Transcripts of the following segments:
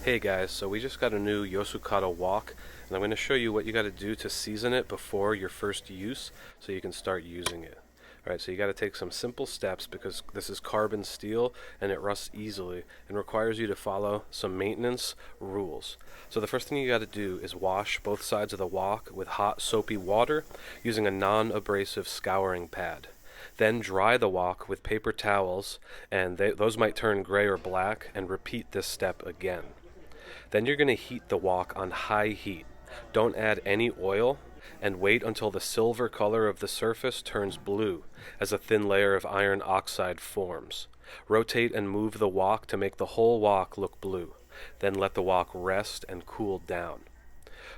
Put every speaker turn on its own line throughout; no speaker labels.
Hey guys, so we just got a new Yosukata wok, and I'm going to show you what you got to do to season it before your first use so you can start using it. Alright, so you got to take some simple steps because this is carbon steel and it rusts easily and requires you to follow some maintenance rules. So the first thing you got to do is wash both sides of the wok with hot soapy water using a non-abrasive scouring pad. Then dry the wok with paper towels, and those might turn gray or black, and repeat this step again. Then you're going to heat the wok on high heat. Don't add any oil, and wait until the silver color of the surface turns blue as a thin layer of iron oxide forms. Rotate and move the wok to make the whole wok look blue. Then let the wok rest and cool down.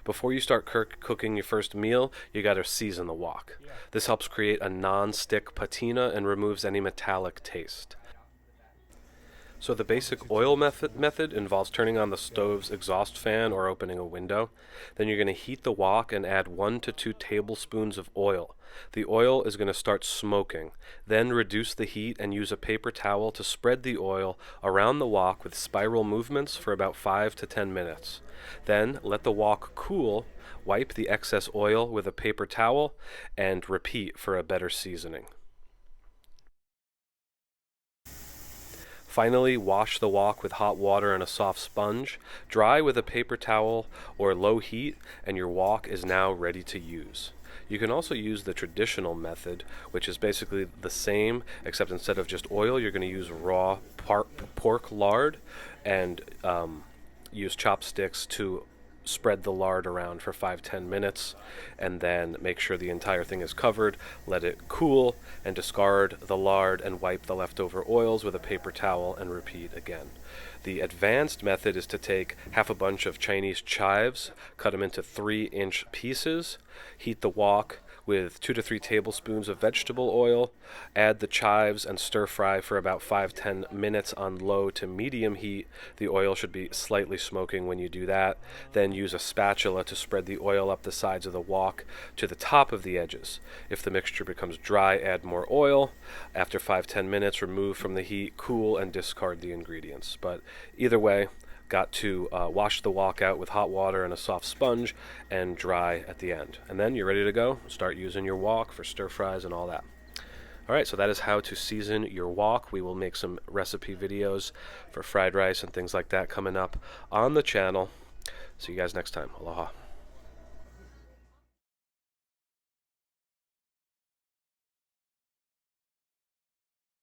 Before you start cooking your first meal, you got to season the wok. This helps create a non-stick patina and removes any metallic taste. So the basic oil method involves turning on the stove's exhaust fan or opening a window. Then you're going to heat the wok and add 1 to 2 tablespoons of oil. The oil is going to start smoking. Then reduce the heat and use a paper towel to spread the oil around the wok with spiral movements for about 5 to 10 minutes. Then let the wok cool, wipe the excess oil with a paper towel, and repeat for a better seasoning. Finally, wash the wok with hot water and a soft sponge. Dry with a paper towel or low heat, and your wok is now ready to use. You can also use the traditional method, which is basically the same, except instead of just oil, you're going to use raw pork lard and use chopsticks to spread the lard around for 5-10 minutes, and then make sure the entire thing is covered, let it cool, and discard the lard and wipe the leftover oils with a paper towel and repeat again. The advanced method is to take half a bunch of Chinese chives, cut them into 3-inch pieces, heat the wok with 2 to 3 tablespoons of vegetable oil, add the chives and stir fry for about 5-10 minutes on low to medium heat. The oil should be slightly smoking when you do that. Then use a spatula to spread the oil up the sides of the wok to the top of the edges. If the mixture becomes dry, add more oil. After 5-10 minutes, remove from the heat, cool, and discard the ingredients. But either way, got to wash the wok out with hot water and a soft sponge and dry at the end. And then you're ready to go. Start using your wok for stir fries and all that. Alright, so that is how to season your wok. We will make some recipe videos for fried rice and things like that coming up on the channel. See you guys next time. Aloha.